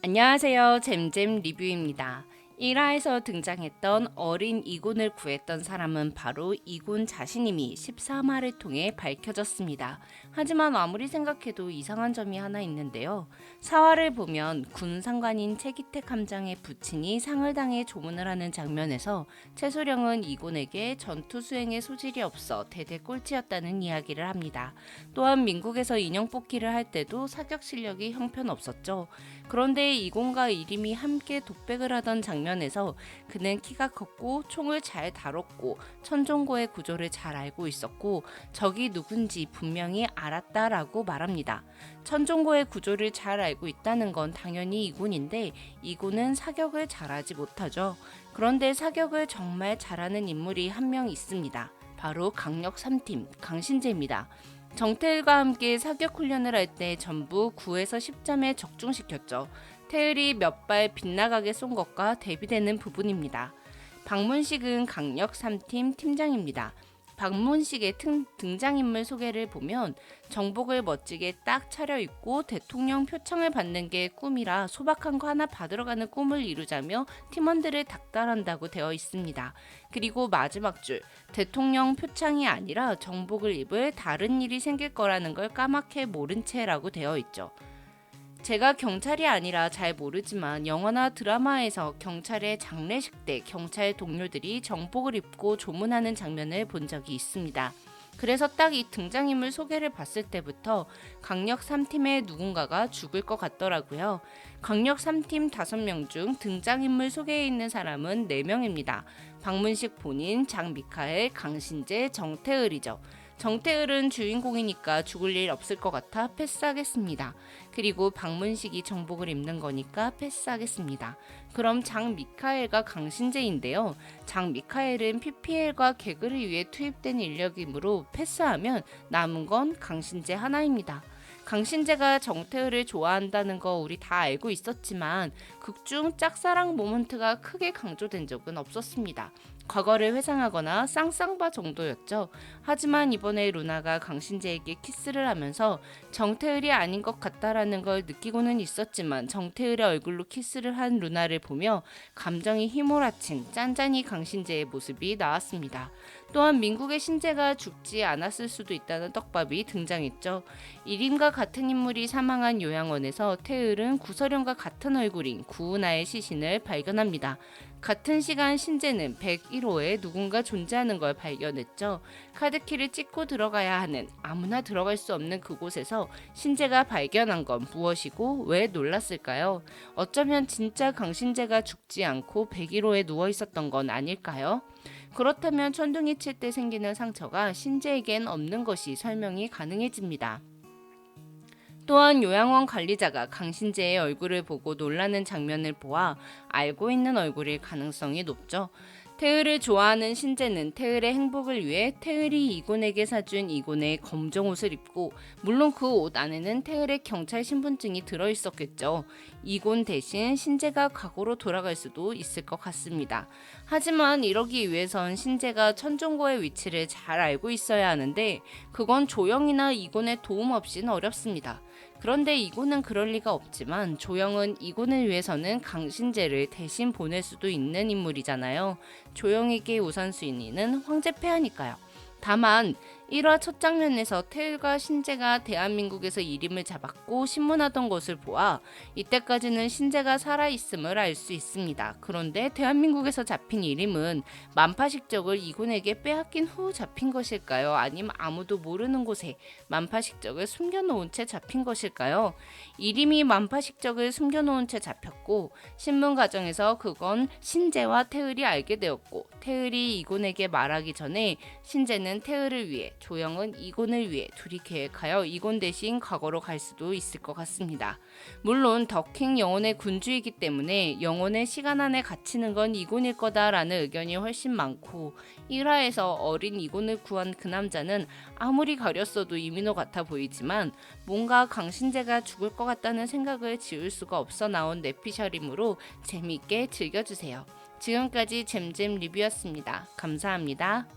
안녕하세요. 잼잼 리뷰입니다. 1화에서 등장했던 어린 이곤을 구했던 사람은 바로 이곤 자신임이 13화를 통해 밝혀졌습니다. 하지만 아무리 생각해도 이상한 점이 하나 있는데요. 4화를 보면 군 상관인 채기택 함장의 부친이 상을 당해 조문을 하는 장면에서 채소령은 이곤에게 전투 수행에 소질이 없어 대대 꼴찌였다는 이야기를 합니다. 또한 민국에서 인형 뽑기를 할 때도 사격 실력이 형편없었죠. 그런데 이곤과 이림이 함께 독백을 하던 장면에서 그는 키가 컸고 총을 잘 다뤘고 천종고의 구조를 잘 알고 있었고 적이 누군지 분명히 알았다라고 말합니다. 천종고의 구조를 잘 알고 있다는 건 당연히 이곤인데 이곤은 사격을 잘하지 못하죠. 그런데 사격을 정말 잘하는 인물이 한 명 있습니다. 바로 강력 3팀 강신재입니다. 정태을과 함께 사격 훈련을 할 때 전부 9에서 10점에 적중시켰죠. 태을이 몇 발 빗나가게 쏜 것과 대비되는 부분입니다. 박문식은 강력 3팀 팀장입니다. 박문식의 등장인물 소개를 보면 정복을 멋지게 딱 차려입고 대통령 표창을 받는 게 꿈이라 소박한 거 하나 받으러 가는 꿈을 이루자며 팀원들을 닥달한다고 되어 있습니다. 그리고 마지막 줄 대통령 표창이 아니라 정복을 입을 다른 일이 생길 거라는 걸 까맣게 모른 채라고 되어 있죠. 제가 경찰이 아니라 잘 모르지만 영화나 드라마에서 경찰의 장례식 때 경찰 동료들이 정복을 입고 조문하는 장면을 본 적이 있습니다. 그래서 딱 이 등장인물 소개를 봤을 때부터 강력 3팀의 누군가가 죽을 것 같더라고요. 강력 3팀 5명 중 등장인물 소개에 있는 사람은 4명입니다. 박문식 본인, 장미카엘, 강신재, 정태을이죠. 정태을은 주인공이니까 죽을 일 없을 것 같아 패스하겠습니다. 그리고 박문식이 정복을 입는 거니까 패스하겠습니다. 그럼 장미카엘과 강신재인데요. 장미카엘은 PPL과 개그를 위해 투입된 인력이므로 패스하면 남은 건 강신재 하나입니다. 강신재가 정태을을 좋아한다는 거 우리 다 알고 있었지만 극중 짝사랑 모먼트가 크게 강조된 적은 없었습니다. 과거를 회상하거나 쌍쌍바 정도였죠. 하지만 이번에 루나가 강신재에게 키스를 하면서 정태을이 아닌 것 같다라는 걸 느끼고는 있었지만 정태을의 얼굴로 키스를 한 루나를 보며 감정이 휘몰아친 짠짠이 강신재의 모습이 나왔습니다. 또한 민국의 신재가 죽지 않았을 수도 있다는 떡밥이 등장했죠. 이림과 같은 인물이 사망한 요양원에서 태을은 구서령과 같은 얼굴인 구은하의 시신을 발견합니다. 같은 시간 신재는 101호에 누군가 존재하는 걸 발견했죠. 카드키를 찍고 들어가야 하는 아무나 들어갈 수 없는 그곳에서 신재가 발견한 건 무엇이고 왜 놀랐을까요? 어쩌면 진짜 강신재가 죽지 않고 101호에 누워 있었던 건 아닐까요? 그렇다면 천둥이 칠 때 생기는 상처가 신재에겐 없는 것이 설명이 가능해집니다. 또한 요양원 관리자가 강신재의 얼굴을 보고 놀라는 장면을 보아 알고 있는 얼굴일 가능성이 높죠. 태을을 좋아하는 신재는 태을의 행복을 위해 태을이 이곤에게 사준 이곤의 검정 옷을 입고 물론 그 옷 안에는 태을의 경찰 신분증이 들어있었겠죠. 이곤 대신 신재가 과거로 돌아갈 수도 있을 것 같습니다. 하지만 이러기 위해선 신재가 천종고의 위치를 잘 알고 있어야 하는데 그건 조영이나 이곤의 도움 없이는 어렵습니다. 그런데 이곤은 그럴 리가 없지만 조영은 이곤을 위해서는 강신재를 대신 보낼 수도 있는 인물이잖아요. 조영에게 우선순위는 황제폐하니까요. 다만 1화 첫 장면에서 태을과 신재가 대한민국에서 이림을 잡았고 신문하던 것을 보아 이때까지는 신재가 살아있음을 알 수 있습니다. 그런데 대한민국에서 잡힌 이림은 만파식적을 이곤에게 빼앗긴 후 잡힌 것일까요? 아니면 아무도 모르는 곳에 만파식적을 숨겨놓은 채 잡힌 것일까요? 이림이 만파식적을 숨겨놓은 채 잡혔고 신문 과정에서 그건 신재와 태을이 알게 되었고 태을이 이곤에게 말하기 전에 신재는 태을을 위해 조영은 이곤을 위해 둘이 계획하여 이곤 대신 과거로 갈 수도 있을 것 같습니다. 물론 더킹 영혼의 군주이기 때문에 영혼의 시간 안에 갇히는 건 이곤일 거다라는 의견이 훨씬 많고 1화에서 어린 이곤을 구한 그 남자는 아무리 가렸어도 이민호 같아 보이지만 뭔가 강신재가 죽을 것 같다는 생각을 지울 수가 없어 나온 내피셜이므로 재미있게 즐겨주세요. 지금까지 잼잼 리뷰였습니다. 감사합니다.